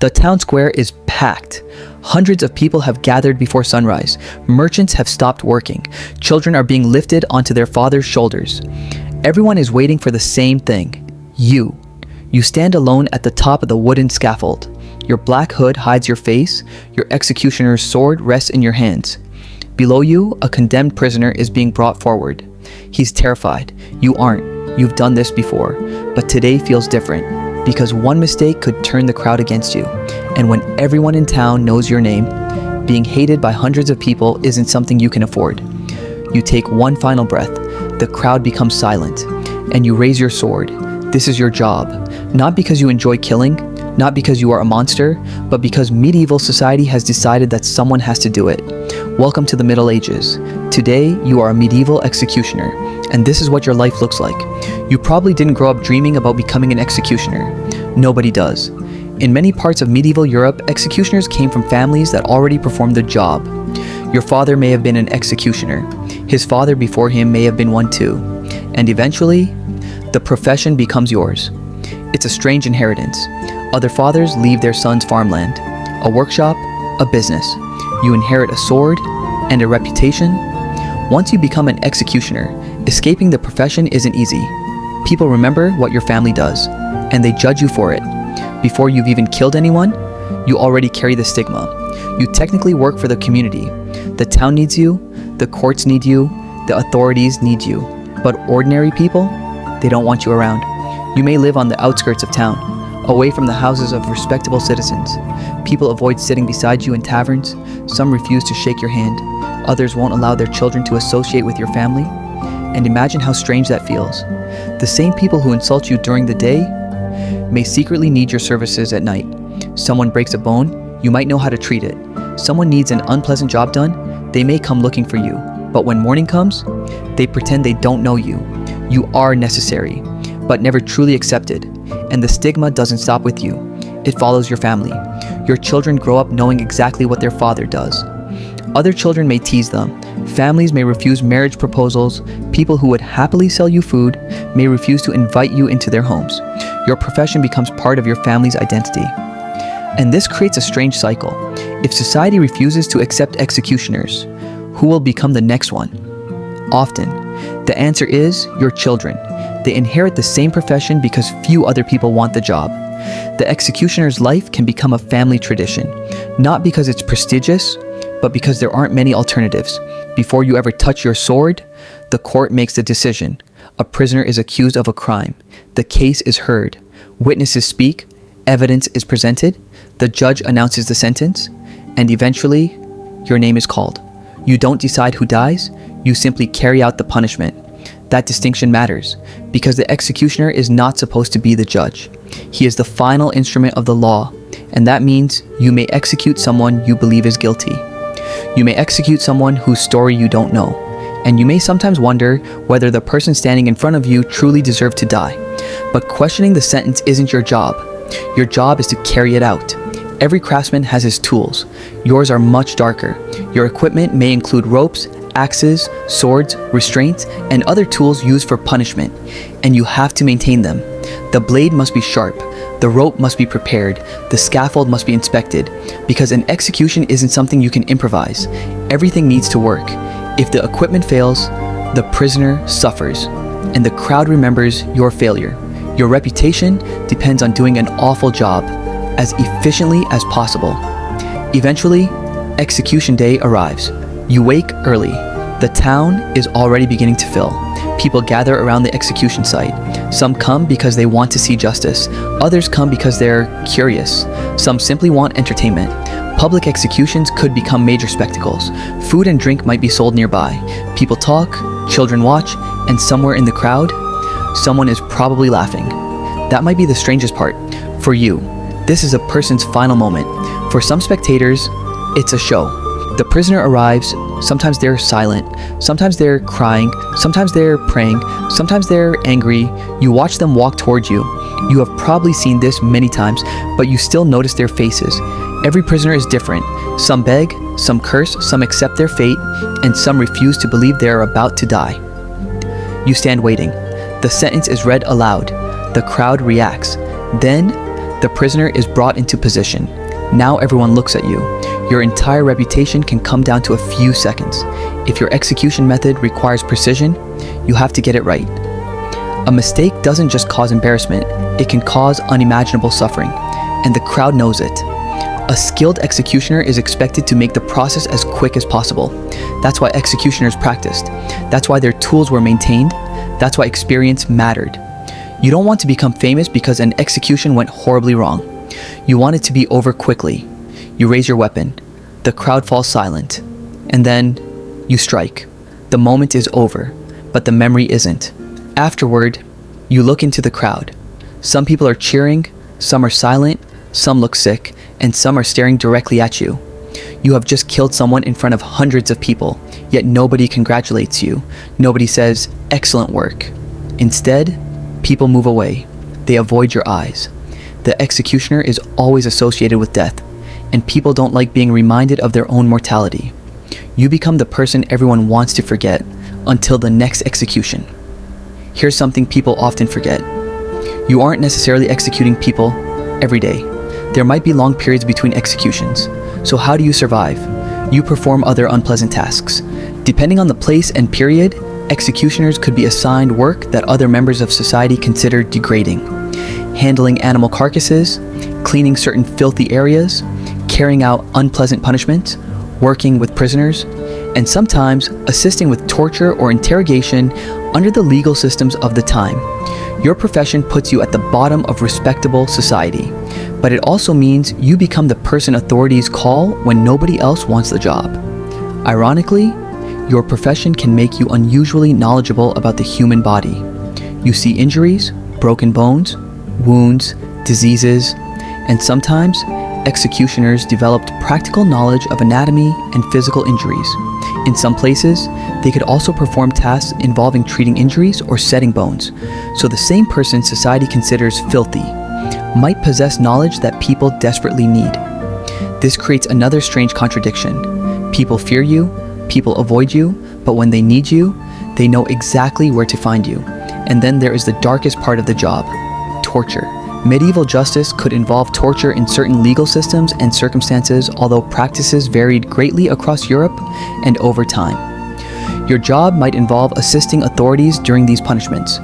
The town square is packed. Hundreds of people have gathered before sunrise. Merchants have stopped working. Children are being lifted onto their father's shoulders. Everyone is waiting for the same thing. You. You stand alone at the top of the wooden scaffold. Your black hood hides your face. Your executioner's sword rests in your hands. Below you, a condemned prisoner is being brought forward. He's terrified. You aren't. You've done this before. But today feels different, because one mistake could turn the crowd against you. And when everyone in town knows your name, being hated by hundreds of people isn't something you can afford. You take one final breath. The crowd becomes silent, and you raise your sword. This is your job. Not because you enjoy killing, not because you are a monster, but because medieval society has decided that someone has to do it. Welcome to the Middle Ages. Today, you are a medieval executioner, and this is what your life looks like. You probably didn't grow up dreaming about becoming an executioner. Nobody does. In many parts of medieval Europe, executioners came from families that already performed the job. Your father may have been an executioner. His father before him may have been one too. And eventually, the profession becomes yours. It's a strange inheritance. Other fathers leave their sons farmland, a workshop, a business. You inherit a sword and a reputation. Once you become an executioner, escaping the profession isn't easy. People remember what your family does, and they judge you for it. Before you've even killed anyone, you already carry the stigma. You technically work for the community. The town needs you, the courts need you, the authorities need you. But ordinary people, they don't want you around. You may live on the outskirts of town, away from the houses of respectable citizens. People avoid sitting beside you in taverns. Some refuse to shake your hand. Others won't allow their children to associate with your family. And imagine how strange that feels. The same people who insult you during the day may secretly need your services at night. Someone breaks a bone, you might know how to treat it. Someone needs an unpleasant job done, they may come looking for you. But when morning comes, they pretend they don't know you. You are necessary, but never truly accepted. And the stigma doesn't stop with you. It follows your family. Your children grow up knowing exactly what their father does. Other children may tease them. Families may refuse marriage proposals. People who would happily sell you food may refuse to invite you into their homes. Your profession becomes part of your family's identity. And this creates a strange cycle. If society refuses to accept executioners, who will become the next one? Often, the answer is your children. They inherit the same profession because few other people want the job. The executioner's life can become a family tradition, not because it's prestigious, but because there aren't many alternatives. Before you ever touch your sword, the court makes the decision. A prisoner is accused of a crime. The case is heard. Witnesses speak. Evidence is presented. The judge announces the sentence. And eventually, your name is called. You don't decide who dies. You simply carry out the punishment. That distinction matters, because the executioner is not supposed to be the judge. He is the final instrument of the law, and that means you may execute someone you believe is guilty. You may execute someone whose story you don't know, and you may sometimes wonder whether the person standing in front of you truly deserved to die. But questioning the sentence isn't your job. Your job is to carry it out. Every craftsman has his tools. Yours are much darker. Your equipment may include ropes, axes, swords, restraints, and other tools used for punishment, and you have to maintain them. The blade must be sharp, the rope must be prepared, the scaffold must be inspected, because an execution isn't something you can improvise. Everything needs to work. If the equipment fails, the prisoner suffers, and the crowd remembers your failure. Your reputation depends on doing an awful job as efficiently as possible. Eventually, execution day arrives. You wake early. The town is already beginning to fill. People gather around the execution site. Some come because they want to see justice. Others come because they're curious. Some simply want entertainment. Public executions could become major spectacles. Food and drink might be sold nearby. People talk, children watch, and somewhere in the crowd, someone is probably laughing. That might be the strangest part. For you, this is a person's final moment. For some spectators, it's a show. The prisoner arrives. Sometimes they're silent, sometimes they're crying, sometimes they're praying, sometimes they're angry. You watch them walk towards you. You have probably seen this many times, but you still notice their faces. Every prisoner is different. Some beg, some curse, some accept their fate, and some refuse to believe they are about to die. You stand waiting. The sentence is read aloud. The crowd reacts. Then, The prisoner is brought into position. Now everyone looks at you. Your entire reputation can come down to a few seconds. If your execution method requires precision, you have to get it right. A mistake doesn't just cause embarrassment, it can cause unimaginable suffering, and the crowd knows it. A skilled executioner is expected to make the process as quick as possible. That's why executioners practiced. That's why their tools were maintained. That's why experience mattered. You don't want to become famous because an execution went horribly wrong. You want it to be over quickly. You raise your weapon. The crowd falls silent. And then you strike. The moment is over, but the memory isn't. Afterward, you look into the crowd. Some people are cheering, some are silent, some look sick, and some are staring directly at you. You have just killed someone in front of hundreds of people, yet nobody congratulates you. Nobody says, "Excellent work." Instead, people move away. They avoid your eyes. The executioner is always associated with death, and people don't like being reminded of their own mortality. You become the person everyone wants to forget until the next execution. Here's something people often forget. You aren't necessarily executing people every day. There might be long periods between executions. So how do you survive? You perform other unpleasant tasks. Depending on the place and period, executioners could be assigned work that other members of society consider degrading. Handling animal carcasses, cleaning certain filthy areas, carrying out unpleasant punishments, working with prisoners, and sometimes assisting with torture or interrogation under the legal systems of the time. Your profession puts you at the bottom of respectable society, but it also means you become the person authorities call when nobody else wants the job. Ironically, your profession can make you unusually knowledgeable about the human body. You see injuries, broken bones, wounds, diseases, and sometimes executioners developed practical knowledge of anatomy and physical injuries. In some places, they could also perform tasks involving treating injuries or setting bones. So the same person society considers filthy might possess knowledge that people desperately need. This creates another strange contradiction. People fear you, people avoid you, but when they need you, they know exactly where to find you. And then there is the darkest part of the job: torture. Medieval justice could involve torture in certain legal systems and circumstances, although practices varied greatly across Europe and over time. Your job might involve assisting authorities during these punishments.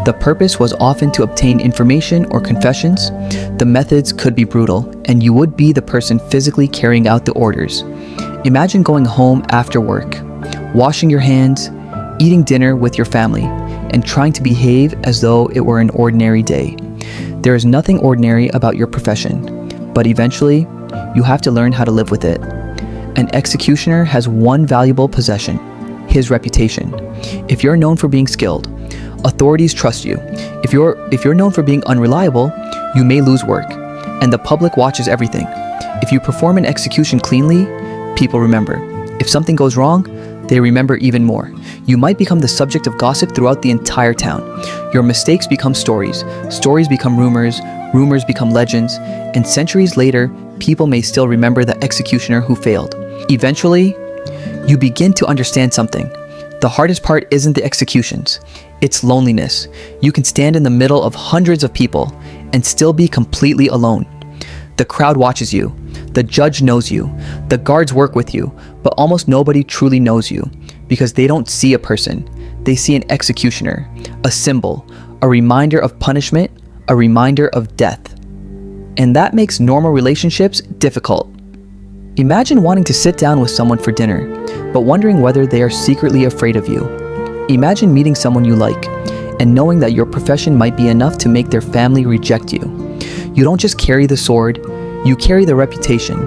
The purpose was often to obtain information or confessions. The methods could be brutal, and you would be the person physically carrying out the orders. Imagine going home after work, washing your hands, eating dinner with your family, and trying to behave as though it were an ordinary day. There is nothing ordinary about your profession, but eventually, you have to learn how to live with it. An executioner has one valuable possession: his reputation. If you're known for being skilled, authorities trust you. If you're known for being unreliable, you may lose work, and the public watches everything. If you perform an execution cleanly, people remember. If something goes wrong, they remember even more. You might become the subject of gossip throughout the entire town. Your mistakes become stories, stories become rumors, rumors become legends, and centuries later, people may still remember the executioner who failed. Eventually, you begin to understand something. The hardest part isn't the executions, it's loneliness. You can stand in the middle of hundreds of people and still be completely alone. The crowd watches you, the judge knows you, the guards work with you, but almost nobody truly knows you because they don't see a person. They see an executioner, a symbol, a reminder of punishment, a reminder of death. And that makes normal relationships difficult. Imagine wanting to sit down with someone for dinner, but wondering whether they are secretly afraid of you. Imagine meeting someone you like and knowing that your profession might be enough to make their family reject you. You don't just carry the sword, you carry the reputation.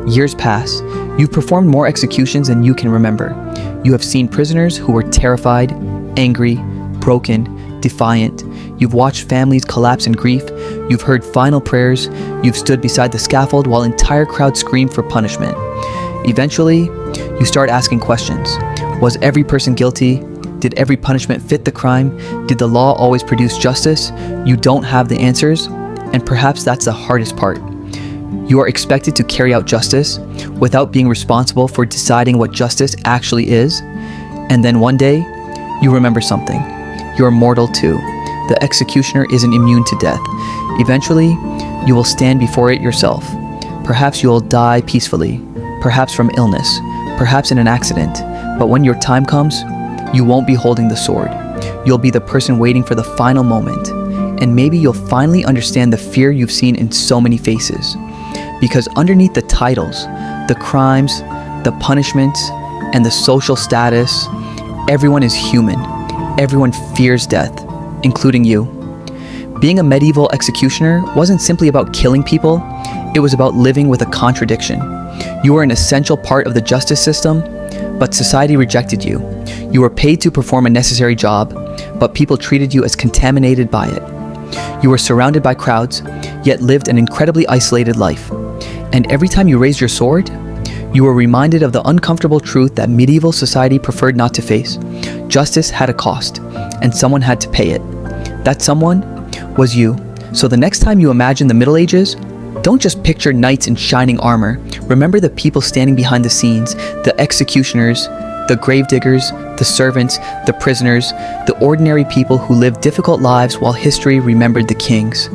Years pass. You've performed more executions than you can remember. You have seen prisoners who were terrified, angry, broken, defiant. You've watched families collapse in grief. You've heard final prayers. You've stood beside the scaffold while entire crowds screamed for punishment. Eventually, you start asking questions. Was every person guilty? Did every punishment fit the crime? Did the law always produce justice? You don't have the answers, and perhaps that's the hardest part. You are expected to carry out justice without being responsible for deciding what justice actually is. And then one day, you remember something. You're mortal too. The executioner isn't immune to death. Eventually, You will stand before it yourself. Perhaps you will die peacefully, perhaps from illness, perhaps in an accident. But when your time comes, you won't be holding the sword. You'll be the person waiting for the final moment. And maybe you'll finally understand the fear you've seen in so many faces. Because underneath the titles, the crimes, the punishments, and the social status, everyone is human. Everyone fears death, including you. Being a medieval executioner wasn't simply about killing people, it was about living with a contradiction. You were an essential part of the justice system, but society rejected you. You were paid to perform a necessary job, but people treated you as contaminated by it. You were surrounded by crowds, yet lived an incredibly isolated life. And every time you raised your sword, you were reminded of the uncomfortable truth that medieval society preferred not to face. Justice had a cost, and someone had to pay it. That someone was you. So the next time you imagine the Middle Ages, don't just picture knights in shining armor. Remember the people standing behind the scenes, the executioners, the gravediggers, the servants, the prisoners, the ordinary people who lived difficult lives while history remembered the kings.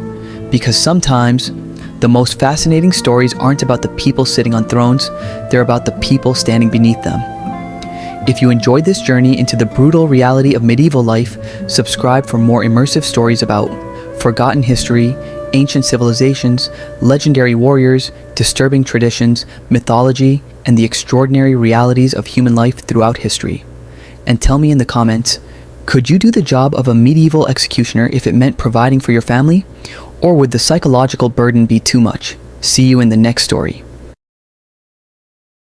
Because sometimes, the most fascinating stories aren't about the people sitting on thrones, they're about the people standing beneath them. If you enjoyed this journey into the brutal reality of medieval life, subscribe for more immersive stories about forgotten history, ancient civilizations, legendary warriors, disturbing traditions, mythology, and the extraordinary realities of human life throughout history. And tell me in the comments, could you do the job of a medieval executioner if it meant providing for your family? Or would the psychological burden be too much? See you in the next story.